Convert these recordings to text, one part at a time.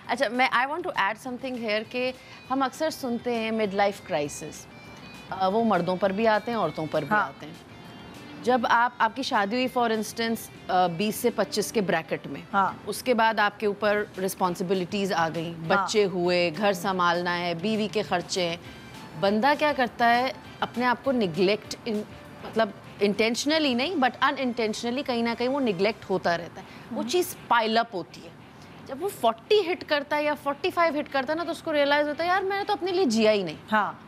अच्छा, मैं I want to add something here कि हम अक्सर सुनते हैं मिड लाइफ क्राइसिस, वो मर्दों पर भी आते हैं, औरतों पर भी आते हैं। जब आपकी शादी हुई फॉर इंस्टेंस 20 से 25 के ब्रैकेट में, उसके बाद आपके ऊपर रिस्पॉन्सिबिलिटीज़ आ गई, बच्चे हुए, घर संभालना है, बीवी के खर्चे हैं, बंदा क्या करता है अपने आप को निगलेक्ट, मतलब इंटेंशनली नहीं बट अनइंटेंशनली कहीं ना कहीं वो निगलेक्ट होता रहता है, वो चीज़ पाइल अप होती है। जब वो 40 हिट करता है या 45 हिट करता है ना, तो उसको रियलाइज होता है यार मैंने तो अपने लिए जिया ही नहीं,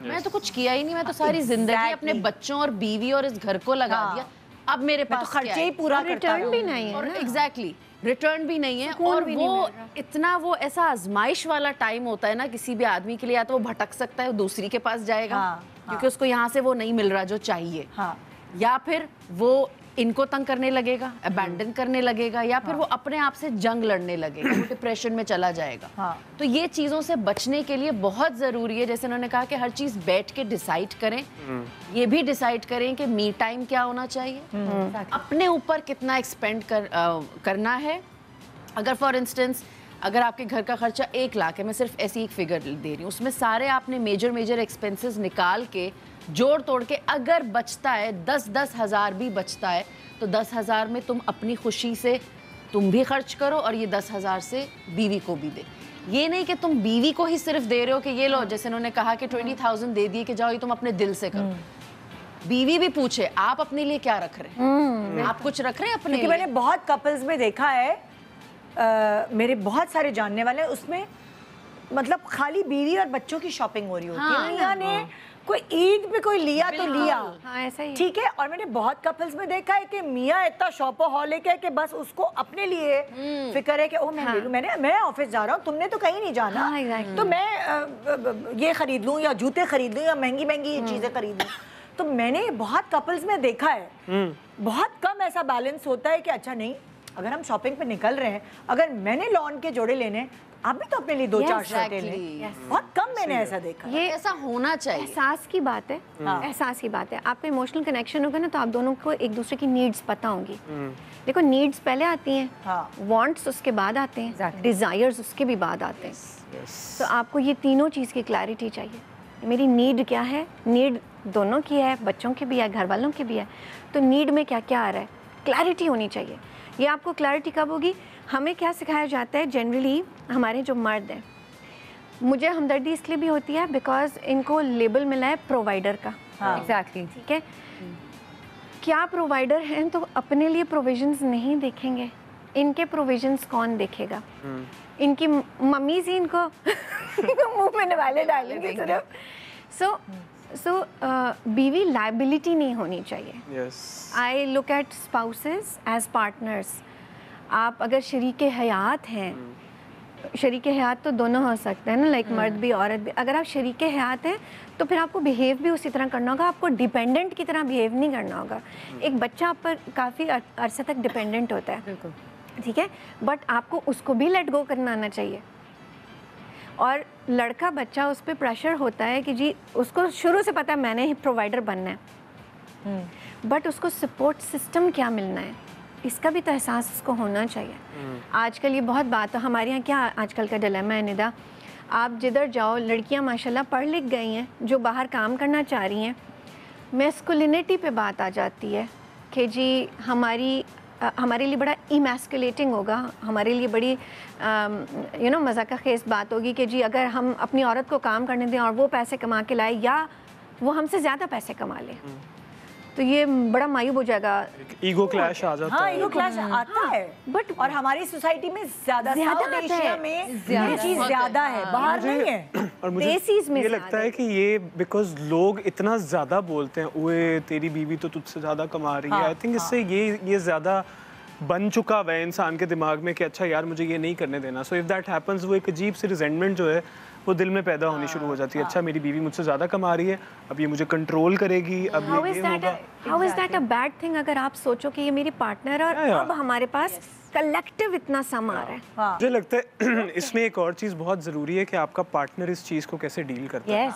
मैंने तो कुछ किया ही नहीं, मैं तो सारी जिंदगी अपने बच्चों और बीवी और इस घर को लगा दिया, अब मेरे पास तो खर्चे ही पूरा रिटर्न भी नहीं है, और एग्जैक्टली रिटर्न भी नहीं है, और वो इतना वो ऐसा आजमाइश वाला टाइम होता है ना किसी भी आदमी के लिए, या तो वो भटक सकता है, दूसरी के पास जाएगा क्योंकि उसको यहाँ से वो नहीं मिल रहा जो चाहिए, या फिर वो इनको तंग करने लगेगा, अबैंडन करने लगेगा, या फिर वो अपने आप से जंग लड़ने लगेगा, वो डिप्रेशन में चला जाएगा। तो ये चीज़ों से बचने के लिए बहुत ज़रूरी है, जैसे उन्होंने कहा कि हर चीज़ बैठ के डिसाइड करें, ये भी डिसाइड करें कि मी टाइम क्या होना चाहिए, अपने ऊपर कितना एक्सपेंड करना है। अगर फॉर इंस्टेंस अगर आपके घर का खर्चा 1 लाख है, मैं सिर्फ ऐसी एक फिगर दे रही हूँ, उसमें सारे आपने मेजर एक्सपेंसेस निकाल के जोड़ तोड़ के अगर बचता है 10-10 हज़ार भी बचता है, तो 10 हज़ार में तुम अपनी खुशी से तुम भी खर्च करो और ये 10 हज़ार से बीवी को भी दे। ये नहीं कि तुम बीवी को ही सिर्फ दे रहे हो कि ये लो, जैसे उन्होंने कहा कि 20,000 दे दिए कि जाओ ये तुम अपने दिल से करो। बीवी भी पूछे आप अपने लिए क्या रख रहे हैं, आप कुछ रख रहे हैं अपने लिए? मैंने बहुत कपल्स में देखा है, मेरे बहुत सारे जानने वाले, उसमें मतलब खाली बीवी और बच्चों की शॉपिंग हो रही होती है, यानी कोई ईद पे कोई लिया तो लिया, ऐसा ही ठीक है। और मैंने बहुत कपल्स में देखा है कि मियाँ इतना शॉपोहॉलिक है कि बस उसको अपने लिए फिक्र है कि ओ मैं ले लूं, मैं ऑफिस जा रहा हूँ, तुमने तो कहीं नहीं जाना, तो मैं ये खरीद लूँ या जूते खरीद लूँ या महंगी चीजें खरीद लूँ। तो मैंने बहुत कपल्स में देखा है, बहुत कम ऐसा बैलेंस होता है कि अच्छा नहीं, अगर हम शॉपिंग पे निकल रहे हैं, अगर मैंने लॉन के जोड़े लेने, आप भी तो अपने लिए 2-4 शर्टें लें। बहुत कम मैंने ऐसा देखा। ये ऐसा होना चाहिए, एहसास की बात है, एहसास की बात है। आपका इमोशनल कनेक्शन होगा ना, तो आप दोनों को एक दूसरे की नीड्स पता होंगी। देखो नीड्स पहले आती हैं, वांट्स उसके बाद आते हैं, डिजायर्स उसके भी बाद आते हैं। तो आपको ये तीनों चीज़ की क्लैरिटी चाहिए, मेरी नीड क्या है, नीड दोनों की है, बच्चों की भी है, घर वालों की भी है, तो नीड में क्या क्या आ रहा है, क्लैरिटी होनी चाहिए। ये आपको क्लैरिटी कब होगी? हमें क्या सिखाया जाता है जनरली, हमारे जो मर्द हैं, मुझे हमदर्दी इसलिए भी होती है बिकॉज इनको लेबल मिला है प्रोवाइडर का। एग्जैक्टली ठीक है, क्या प्रोवाइडर हैं तो अपने लिए प्रोविजंस नहीं देखेंगे, इनके प्रोविजंस कौन देखेगा? इनकी मम्मी से इनको मुंह में निवाले डालेंगे सिर्फ। सो बीवी लाइबिलिटी नहीं होनी चाहिए। I look at spouses as partners. आप अगर शरीके हयात हैं, शरीके हयात तो दोनों हो सकते हैं ना, लाइक मर्द भी औरत भी, अगर आप शरीके हयात हैं तो फिर आपको बिहेव भी उसी तरह करना होगा, आपको डिपेंडेंट की तरह बिहेव नहीं करना होगा। एक बच्चा आप पर काफ़ी अरसे तक डिपेंडेंट होता है, ठीक है, बट आपको उसको भी लेट गो करना आना चाहिए। और लड़का बच्चा, उस पर प्रेशर होता है कि जी उसको शुरू से पता है मैंने ही प्रोवाइडर बनना है, बट उसको सपोर्ट सिस्टम क्या मिलना है इसका भी तो एहसास उसको होना चाहिए। आजकल ये बहुत बात है हमारे यहाँ, क्या आजकल का डिलेमा है निदा, आप जिधर जाओ लड़कियाँ माशाल्लाह पढ़ लिख गई हैं जो बाहर काम करना चाह रही हैं, मैस्कुलिनिटी पे बात आ जाती है कि जी हमारे लिए बड़ा इमैस्कुलेटिंग होगा, हमारे लिए बड़ी मज़ाक़ खेज़ बात होगी कि जी अगर हम अपनी औरत को काम करने दें और वो पैसे कमा के लाए या वो हमसे ज़्यादा पैसे कमा ले, तो ये बड़ा मायूब हो जाएगा, ईगो क्लैश आ जाता है। ईगो क्लैश आता है, बट और हमारी सोसाइटी में ज़्यादा एशिया में ये चीज़ ज़्यादा है, बाहर नहीं है। और मुझे ये लगता है कि ये बिकॉज लोग इतना ज़्यादा बोलते हैं, ओए तेरी बीवी तो तुझसे ज़्यादा कमा रही है, आई थिंक इससे ये ज़्यादा बन चुका हुआ है इंसान के दिमाग में कि अच्छा यार मुझे ये नहीं करने देना। सो इफ़ दैट हैपन्स, वो एक अजीब सी रिजेंटमेंट जो है वो दिल में पैदा होनी शुरू हो जाती है। अच्छा मेरी बीवी मुझसे ज़्यादा कमा रही है, अब ये मुझे कंट्रोल करेगी, अब ये होगा। How is that a bad thing? अगर आप सोचो कि ये मेरी पार्टनर और अब हमारे पास कलेक्टिव इतना सम आ रहा है। मुझे लगता है इसमें एक और चीज़ बहुत ज़रूरी है कि आपका पार्टनर इस चीज़ को कैसे डील करता है।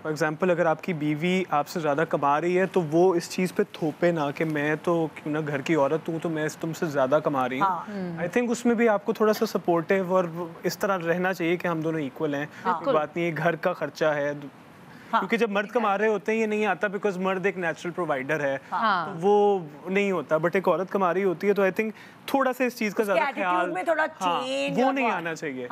फॉर एग्जाम्पल अगर आपकी बीवी आपसे ज़्यादा कमा रही है तो वो इस चीज़ पे थोपे ना कि मैं तो क्यों ना घर की औरत हूँ तो मैं तुमसे ज़्यादा कमा रही हूँ। आई थिंक उसमें भी आपको थोड़ा सा सपोर्टिव और इस तरह रहना चाहिए कि हम दोनों इक्वल हैं। कोई बात नहीं है, घर का खर्चा है। क्योंकि जब मर्द कमा रहे होते हैं ये नहीं आता बिकॉज मर्द एक नेचुरल प्रोवाइडर है, तो वो नहीं होता, बट एक औरत कमा रही होती है तो आई थिंक थोड़ा सा इस चीज़ का ज़्यादा ख्याल, में थोड़ा चेंज वो नहीं आना चाहिए।